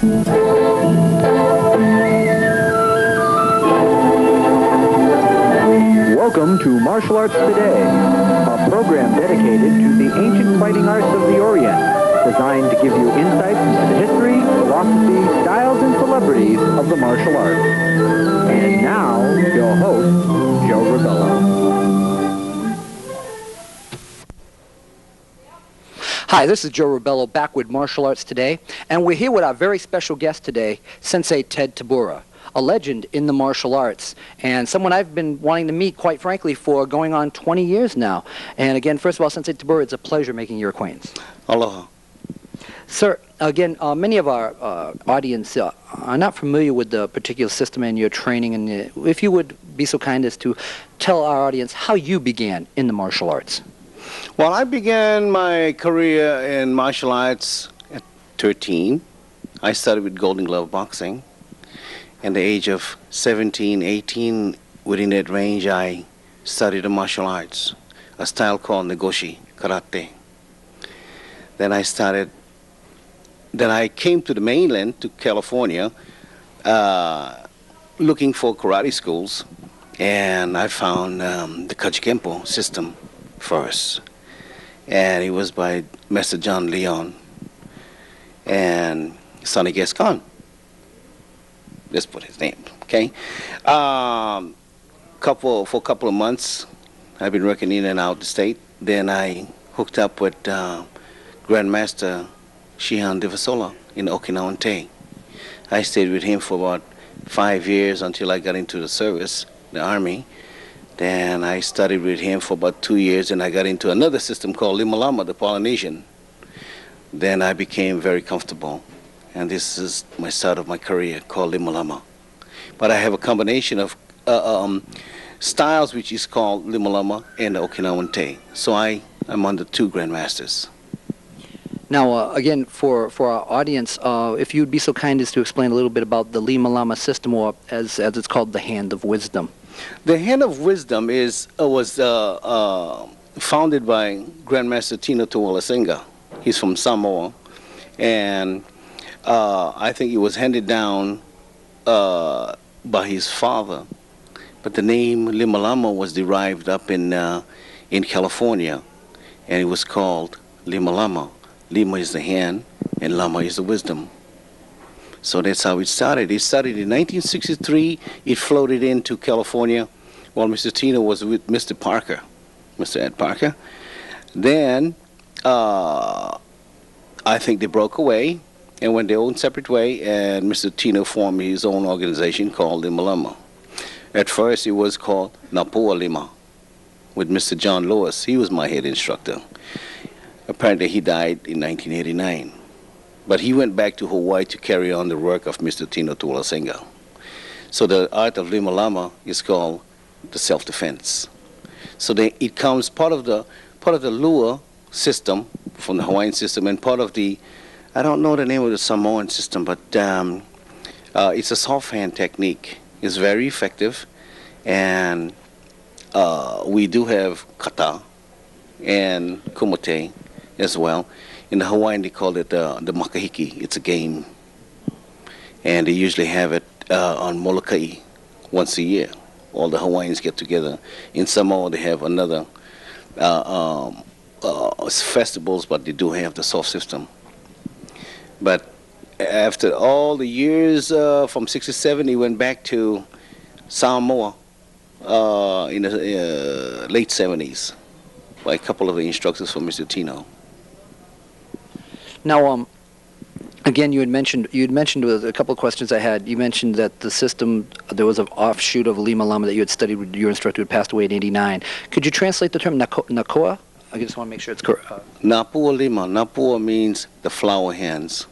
Welcome to Martial Arts Today, a program dedicated to the ancient fighting arts of the Orient, designed to give you insights into the history, philosophy, styles, and celebrities of the martial arts. And now, your host, Joe Rebello. Hi, this is Joe Rebello back with Martial Arts Today, and we're here with our very special guest today, Sensei Ted Tabura, a legend in the martial arts, and someone I've been wanting to meet, quite frankly, for going on 20 years now. And again, first of all, Sensei Tabura, it's a pleasure making your acquaintance. Aloha. Sir, again, many of our audience are not familiar with the particular system and your training, and if you would be so kind as to tell our audience how you began in the martial arts. Well, I began my career in martial arts at 13. I started with Golden Glove boxing. At the age of 17, 18, within that range, I studied the martial arts, a style called Negoshi Karate. Then I came to the mainland, to California, looking for karate schools, and I found the KENPO system first. And it was by Master John Leon and Sonny Gascon. Let's put his name, okay? For a couple of months, I've been working in and out the state. Then I hooked up with Grandmaster Shihan Devasola in Okinawan Te. I stayed with him for about 5 years until I got into the service, the Army. Then I studied with him for about 2 years, and I got into another system called LimaLama, the Polynesian. Then I became very comfortable. And this is my start of my career, called LimaLama. But I have a combination of styles, which is called LimaLama and Okinawan Te. So I'm under two grandmasters. Now, again, for our audience, if you'd be so kind as to explain a little bit about the LimaLama system, or as it's called, the Hand of Wisdom. The Hand of Wisdom was founded by Grandmaster Tino Tuolasenga. He's from Samoa, and I think it was handed down by his father, but the name LimaLama was derived up in California, and it was called LimaLama. Lima is the hand, and Lama is the wisdom. So that's how it started. It started in 1963. It floated into California while Mr. Tino was with Mr. Parker, Mr. Ed Parker. Then I think they broke away and went their own separate way, and Mr. Tino formed his own organization called LimaLama. At first, it was called Napua Lima, with Mr. John Lewis. He was my head instructor. Apparently, he died in 1989. But he went back to Hawaii to carry on the work of Mr. Tino Tuolasenga. So the art of LimaLama is called the self-defense. So it comes part of the Lua system from the Hawaiian system, and part of the, I don't know the name of the Samoan system, but it's a soft hand technique. It's very effective, and we do have kata and kumite as well. In the Hawaiian, they call it the makahiki. It's a game, and they usually have it on Molokai once a year. All the Hawaiians get together. In Samoa, they have another festivals, but they do have the soft system. But after all the years from '67, he went back to Samoa in the late '70s by a couple of the instructors from Mr. Tino. Now, again, you had mentioned with a couple of questions I had. You mentioned that the system, there was an offshoot of LimaLama that you had studied with your instructor who had passed away in '89. Could you translate the term Nakoa? I just want to make sure it's correct. Napua Lima. Napua means the flower hands.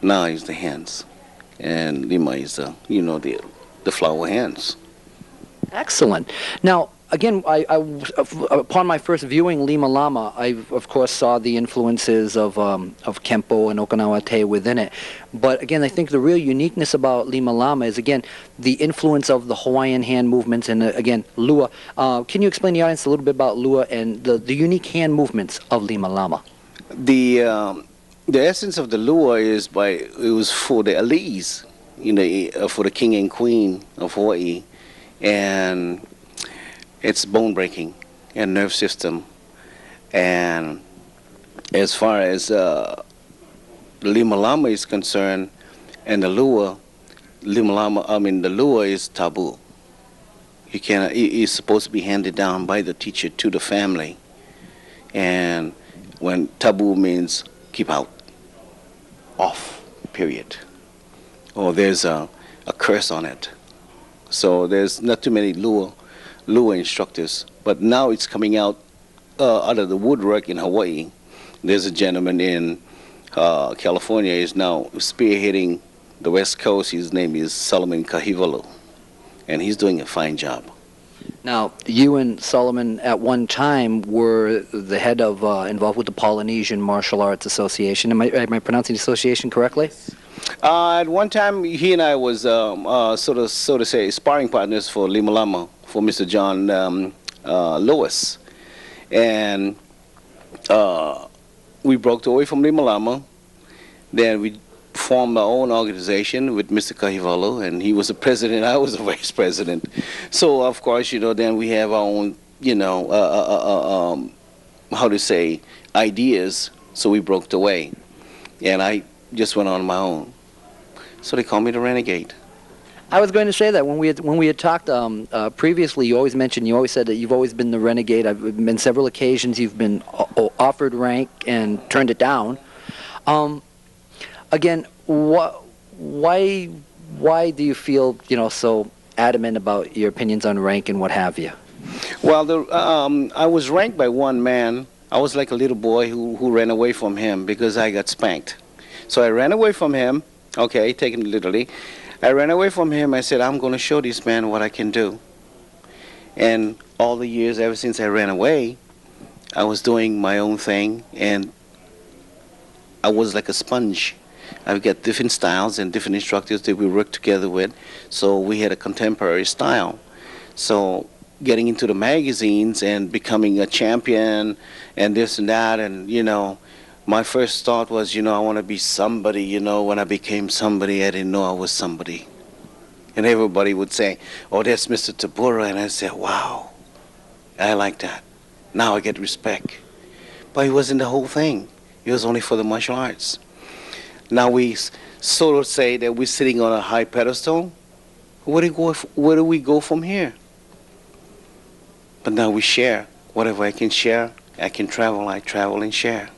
Na is the hands, and Lima is the flower hands. Excellent. Now, again, upon my first viewing LimaLama, I of course saw the influences of Kenpo and Okinawan Te within it. But again, I think the real uniqueness about LimaLama is, again, the influence of the Hawaiian hand movements and, again, Lua. Can you explain to the audience a little bit about Lua and the unique hand movements of LimaLama? The essence of the lure is it was for the elites, for the king and queen of Hawaii, and it's bone breaking and nerve system. And as far as the LimaLama is concerned, and the lure, the lure is taboo. You cannot. It's supposed to be handed down by the teacher to the family, and when taboo means keep out, off, period, or there's a curse on it. So there's not too many lure instructors, but now it's coming out of the woodwork in Hawaii. There's a gentleman in California is now spearheading the West Coast. His name is Solomon Kahivalu, and he's doing a fine job. Now, you and Solomon at one time were the head of, involved with the Polynesian Martial Arts Association. Am I pronouncing the association correctly? At one time, he and I was so to say sparring partners for LimaLama, for Mr. John Lewis, and we broke away from LimaLama. Then we formed our own organization with Mr. Kahivalu, and he was the president, I was the vice president. So of course, then we have our own, how to say, ideas. So we broke away, and I just went on my own. So they call me the Renegade. I was going to say that when we had talked previously, you always said that you've always been the Renegade. I've been several occasions you've been offered rank and turned it down. Again, why do you feel so adamant about your opinions on rank and what have you? Well, I was ranked by one man. I was like a little boy who ran away from him because I got spanked. So I ran away from him. Okay, taken literally. I ran away from him. I said, I'm going to show this man what I can do. And all the years ever since I ran away, I was doing my own thing, and I was like a sponge. I've got different styles and different instructors that we worked together with, so we had a contemporary style. So getting into the magazines and becoming a champion and this and that, and my first thought was, I want to be somebody. When I became somebody, I didn't know I was somebody. And everybody would say, oh, that's Mr. Tabura. And I said, wow, I like that. Now I get respect. But it wasn't the whole thing. It was only for the martial arts. Now we sort of say that we're sitting on a high pedestal. Where do we go from here? But now we share. Whatever I can share, I can travel. I travel and share.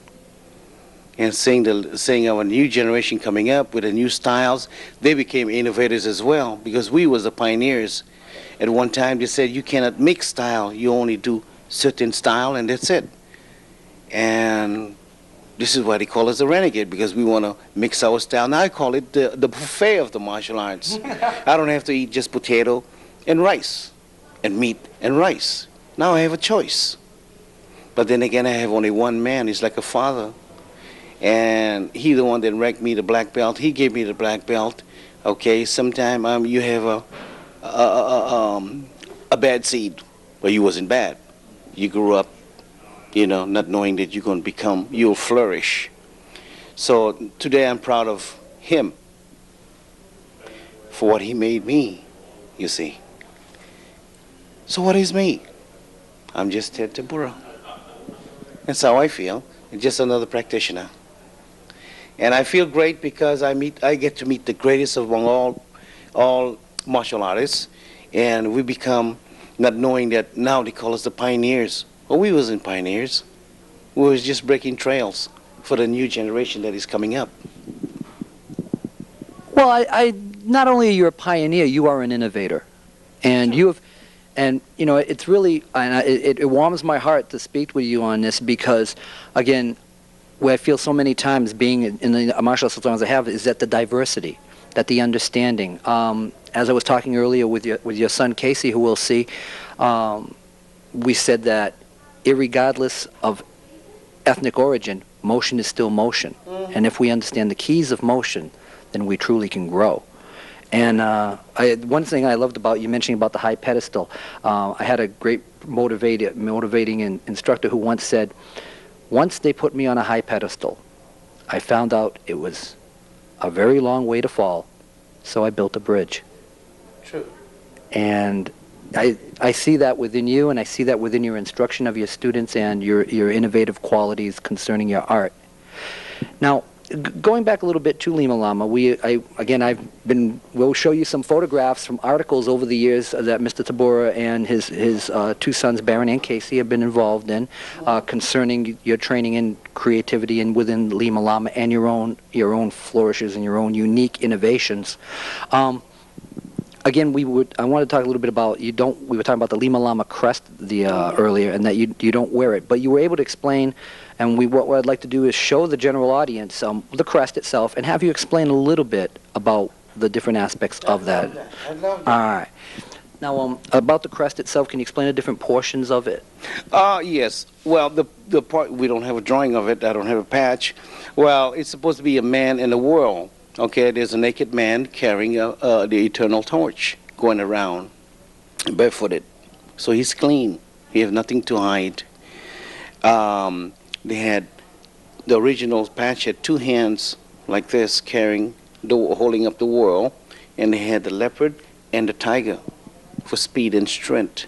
And seeing our new generation coming up with the new styles, they became innovators as well, because we was the pioneers. At one time they said you cannot mix style, you only do certain style and that's it. And this is why they call us the Renegade, because we want to mix our style. Now I call it the buffet of the martial arts. I don't have to eat just potato and rice and meat and rice. Now I have a choice. But then again, I have only one man. He's like a father. And he the one that ranked me the black belt. He gave me the black belt. Okay, sometime you have a bad seed, but you wasn't bad. You grew up, not knowing that you're going to you'll flourish. So today I'm proud of him for what he made me, you see. So what is me? I'm just Ted Tabura. That's how I feel. I'm just another practitioner. And I feel great because I get to meet the greatest among all martial artists, and we become, not knowing that now they call us the pioneers. Well, we wasn't pioneers. We was just breaking trails for the new generation that is coming up. Well, I not only are you a pioneer, you are an innovator, and you have, and it's really, and it warms my heart to speak with you on this, because, again, where I feel so many times being in the martial arts as I have is that the diversity, that the understanding. As I was talking earlier with your son Casey, who we'll see, we said that irregardless of ethnic origin, motion is still motion. Mm-hmm. And if we understand the keys of motion, then we truly can grow. And one thing I loved about you mentioning about the high pedestal, I had a great motivating instructor who once said, once they put me on a high pedestal, I found out it was a very long way to fall, so I built a bridge. True. And I see that within you, and I see that within your instruction of your students and your innovative qualities concerning your art. Now, going back a little bit to LimaLama, we'll show you some photographs from articles over the years that Mr. Tabura and his two sons, Baron and Casey, have been involved in concerning your training and creativity and within LimaLama and your own flourishes and your own unique innovations. Again, I want to talk a little bit about we were talking about the LimaLama crest earlier, and that you don't wear it, but you were able to explain, and what I'd like to do is show the general audience the crest itself, and have you explain a little bit about the different aspects of that. I love that. All right. Now, about the crest itself, can you explain the different portions of it? Yes. Well, the part, we don't have a drawing of it. I don't have a patch. Well, it's supposed to be a man in the world. Okay, there's a naked man carrying the eternal torch, going around barefooted. So he's clean. He has nothing to hide. They had the original patch had two hands like this, holding up the world, and they had the leopard and the tiger for speed and strength.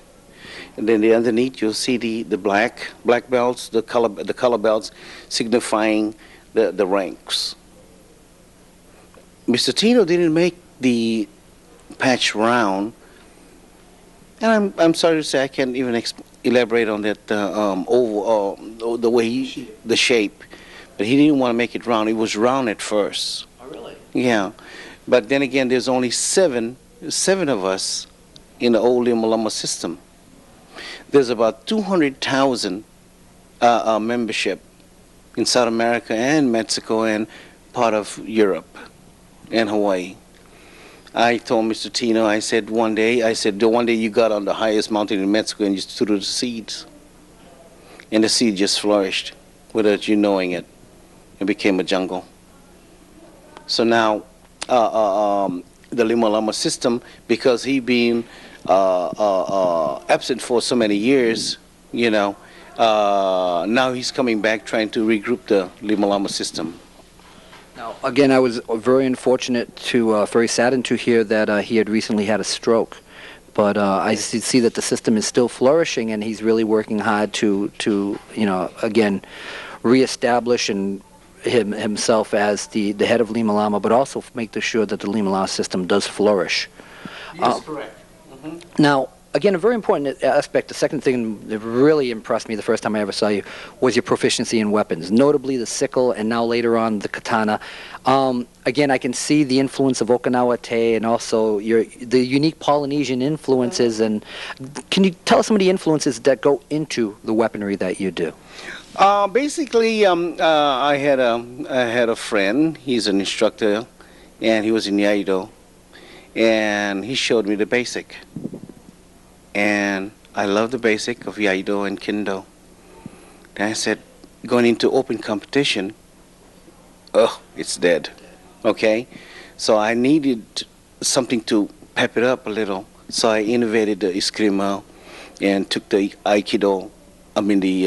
And then underneath you'll see the black belts, the color belts, signifying the ranks. Mr. Tino didn't make the patch round, and I'm sorry to say I can't even elaborate on that oval, the way the shape, but he didn't want to make it round. It was round at first. Oh, really? Yeah, but then again, there's only seven of us in the old LimaLama system. There's about 200,000 membership in South America and Mexico and part of Europe and Hawaii. I told Mr. Tino, I said one day you got on the highest mountain in Mexico and you threw the seeds. And the seed just flourished without you knowing it. It became a jungle. So now, the LimaLama system, because he been absent for so many years, now he's coming back trying to regroup the LimaLama system. Now, again, I was very very saddened to hear that he had recently had a stroke. But I see that the system is still flourishing, and he's really working hard to again, reestablish himself as the head of LimaLama, but also make sure that the LimaLama system does flourish. Yes, correct. Mm-hmm. Now, again, a very important aspect, the second thing that really impressed me the first time I ever saw you, was your proficiency in weapons, notably the sickle and now later on the katana. Again, I can see the influence of Okinawa Te and also the unique Polynesian influences. And can you tell us some of the influences that go into the weaponry that you do? Basically, I had a friend. He's an instructor, and he was in Iaido, and he showed me the basic. And I love the basic of Iaido and Kendo. And I said, going into open competition, it's dead. Okay? So I needed something to pep it up a little. So I innovated the Eskrima and took the Aikido, the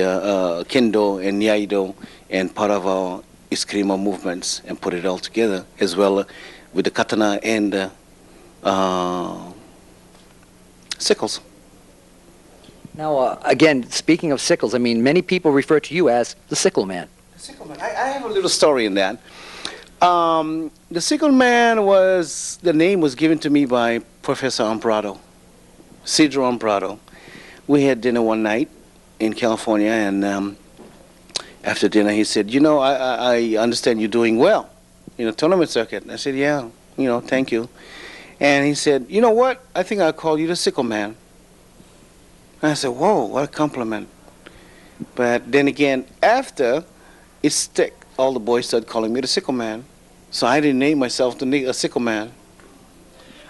Kendo and Iaido and part of our Eskrima movements and put it all together, as well with the katana and the sickles. Now, again, speaking of sickles, I mean, many people refer to you as the Sickle Man. The Sickle Man. I have a little story in that. The Sickle Man the name was given to me by Professor Amparado, Cedro Amparado. We had dinner one night in California, and after dinner he said, I understand you're doing well in the tournament circuit. And I said, yeah, thank you. And he said, you know what? I think I'll call you the Sickle Man. And I said, whoa, what a compliment. But then again, after it stuck, all the boys started calling me the Sickle Man. So I didn't name myself the Sickle Man.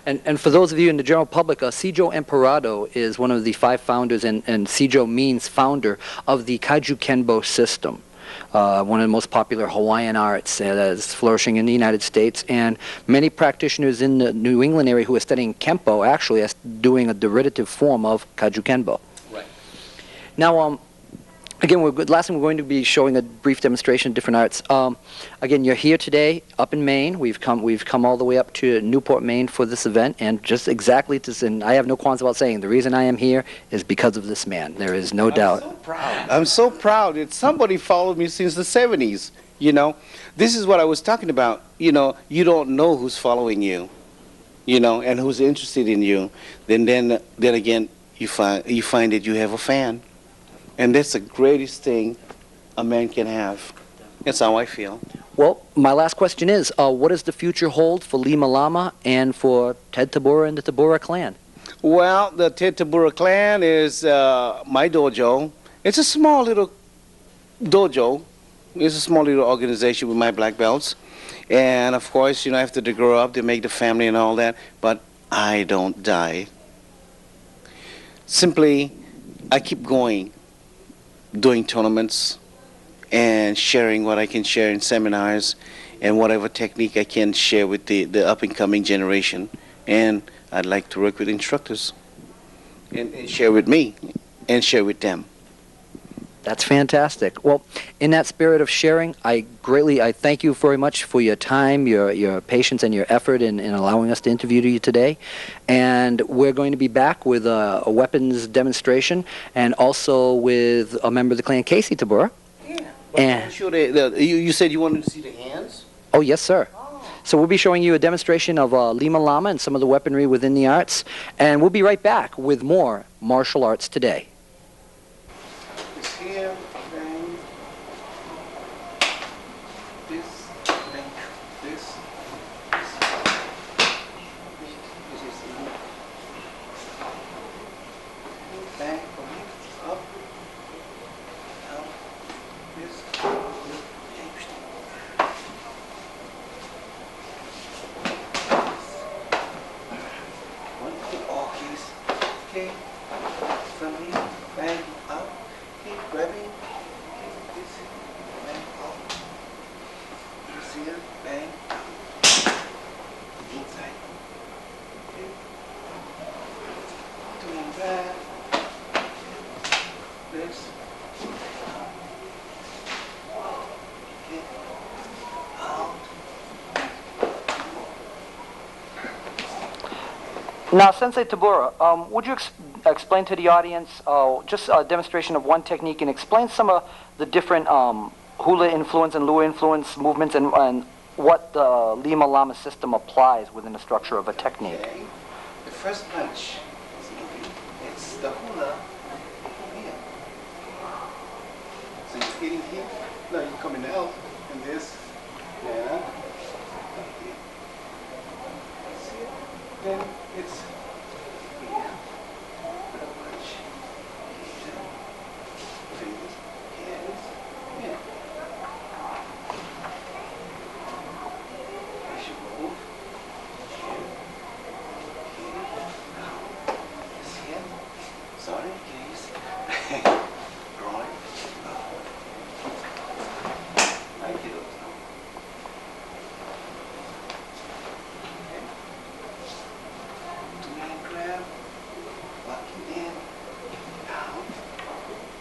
And for those of you in the general public, Cedro Amparado is one of the 5 founders, and Cedro means founder of the Kaiju Kenpo system. One of the most popular Hawaiian arts that is flourishing in the United States, and many practitioners in the New England area who are studying Kenpo actually are doing a derivative form of Kaiju Kenpo. Right. Now, Again, last thing we're going to be showing a brief demonstration of different arts. Again, you're here today up in Maine. We've come all the way up to Newport, Maine for this event, and just exactly to, and I have no qualms about saying the reason I am here is because of this man. There is no doubt. I'm so proud. I'm so proud. It's somebody followed me since the 70s. You know, this is what I was talking about. You know, you don't know who's following you, you know, and who's interested in you. Then again, you find that you have a fan. And that's the greatest thing a man can have. That's how I feel. Well, my last question is, what does the future hold for LimaLama and for Ted Tabura and the Tabura clan? Well, the Ted Tabura clan is my dojo. It's a small little dojo. It's a small little organization with my black belts. And of course, you know, after they grow up, they make the family and all that. But I don't die. Simply, I keep going, doing tournaments and sharing what I can share in seminars and whatever technique I can share with the up-and-coming generation. And I'd like to work with instructors and share with me and share with them. That's fantastic. Well, in that spirit of sharing, I thank you very much for your time, your patience, and your effort in allowing us to interview you today. And we're going to be back with a weapons demonstration and also with a member of the clan, Casey Tabura. Yeah. And Sure you said you wanted to see the hands? oh, yes, sir. So we'll be showing you a demonstration of LimaLama and some of the weaponry within the arts. And we'll be right back with more martial arts today. It's here, bang, this, bang, this, this is bang, up, down, this, one, all keys, okay, from here, bang, up. Grabbing this, bang, out. This here, bang, inside. Okay. Doing that. This. Okay. Out. Now, Sensei Tabura, would you explain to the audience just a demonstration of one technique and explain some of the different hula influence and lua influence movements and what the LimaLama system applies within the structure of a technique? Okay. The first punch is moving. It's the hula here. So you're hitting here. No, you're coming out. And this. Yeah. See it? Then it's here. Another punch. Fingers. Hands. Yeah. As you move. Here. Sorry, please. Right. I get those now. Okay. Do hand grab. Locking in. Down.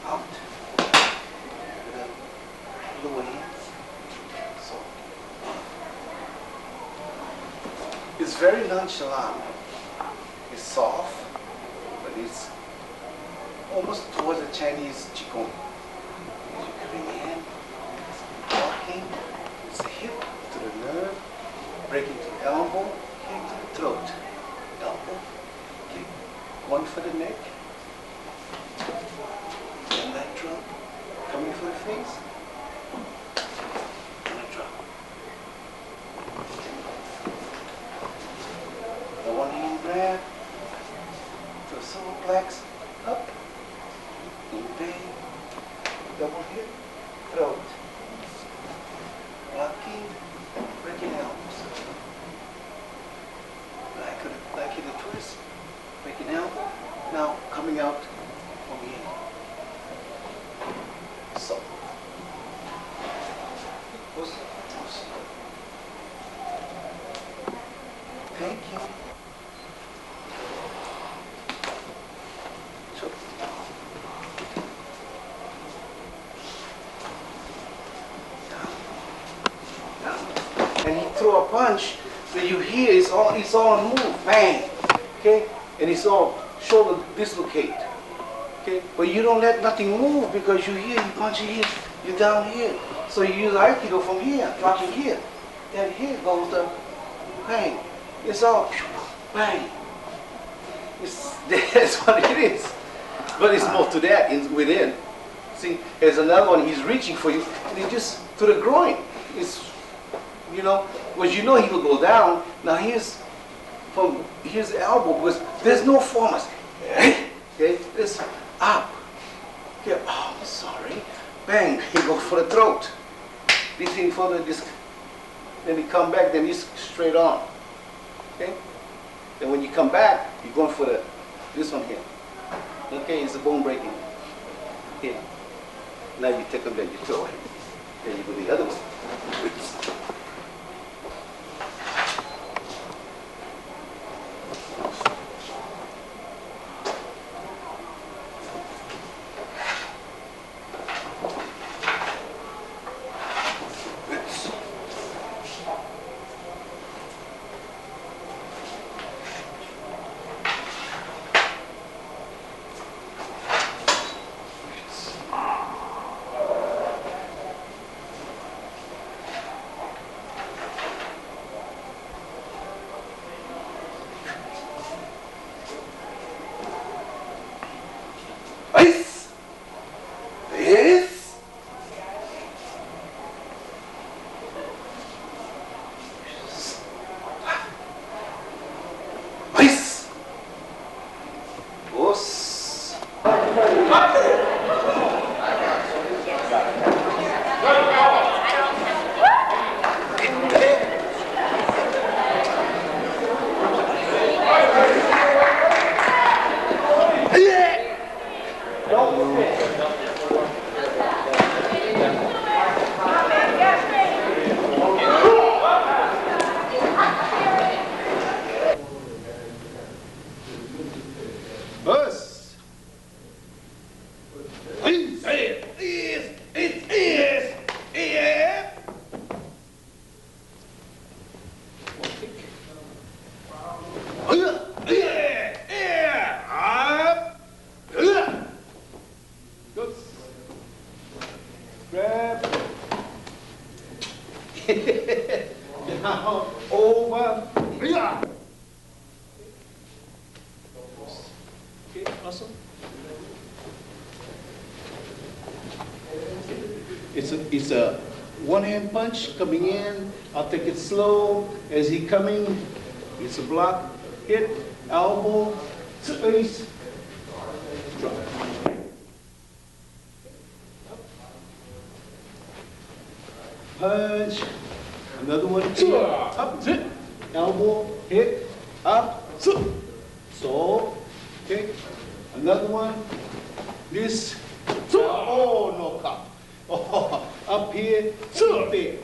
Out. Lower hands. So. It's very nonchalant. It's soft, but it's almost towards the Chinese Qigong. As you coming in, it's walking, it's the hip to the nerve, breaking to the elbow, kick to the throat. Elbow, kick, one for the neck, and leg drop, coming for the face, and a drop. The one hand grab, to the solar plex, up, and bang, double hip, throat, locking, breaking elbows. Like in a twist, breaking elbow, now coming out from here. So. Thank you. So. and he throw a punch, so you hear it's all move, bang, okay, and it's all shoulder dislocate, okay, but you don't let nothing move because you hear you punching here, you're down here, so you use Aikido from here, dropping here, then here goes the bang, it's all bang. That's what it is, but it's more to that within. See, there's another one, he's reaching for you, and he just to the groin. It's, you know, because you know he will go down. Now here's the elbow, because there's no force. Okay, it's up. Okay, oh, sorry. Bang, he goes for the throat. This thing for the disc. Then he come back, then he's straight on. Okay? Then when you come back, you're going for this one here. Okay, it's a bone breaking. Here. Now you take them there, you throw it. Then you go the other way. Now, over. Okay, awesome. It's a one-hand punch coming in. I'll take it slow. As he coming, it's a block, hit, elbow, space, drop. Punch. Another one. Up, zip, elbow, hit, up, zip. So, okay. Another one. This. Oh, no cup. Oh, up here, up there.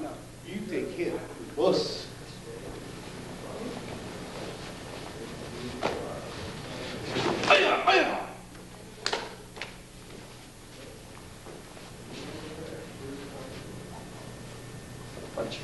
Now, you take hit. Boss. Punch.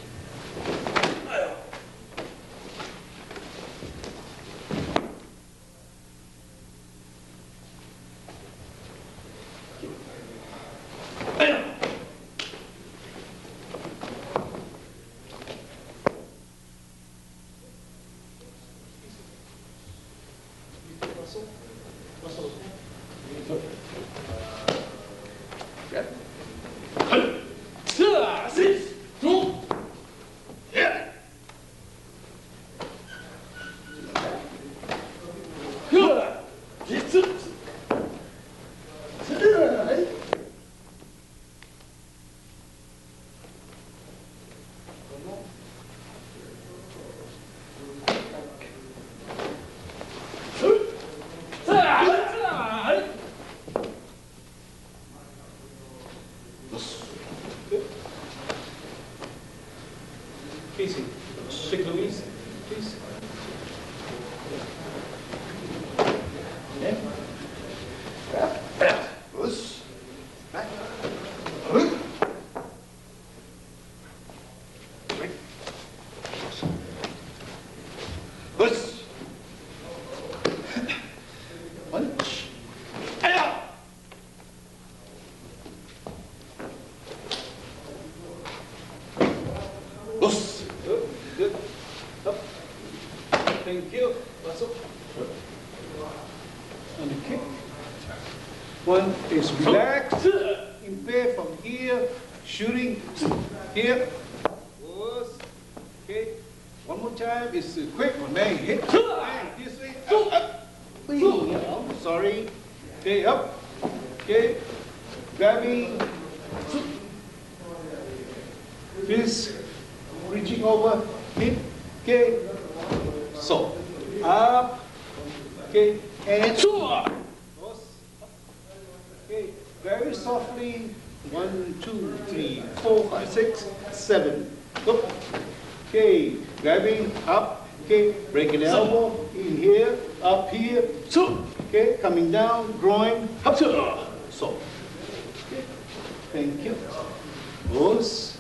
Casey, shake Louise, please. Yeah. Back. Push. Back. Thank you. And the kick. One is relaxed. In pair from here. Shooting. Here. Okay. One more time. It's quick one. Bang. Hit. Bang. This way. Up. Up. Sorry. Okay. Up. Okay. Grabbing. Fist. Reaching over. Hit. Okay. So. Up. Okay. And. Okay. Very softly. 1, 2, 3, 4, 5, 6, 7. Up. Okay, grabbing up. Okay, breaking elbow in here, up here. Okay, coming down, groin. Up. So. Okay, thank you. Pose.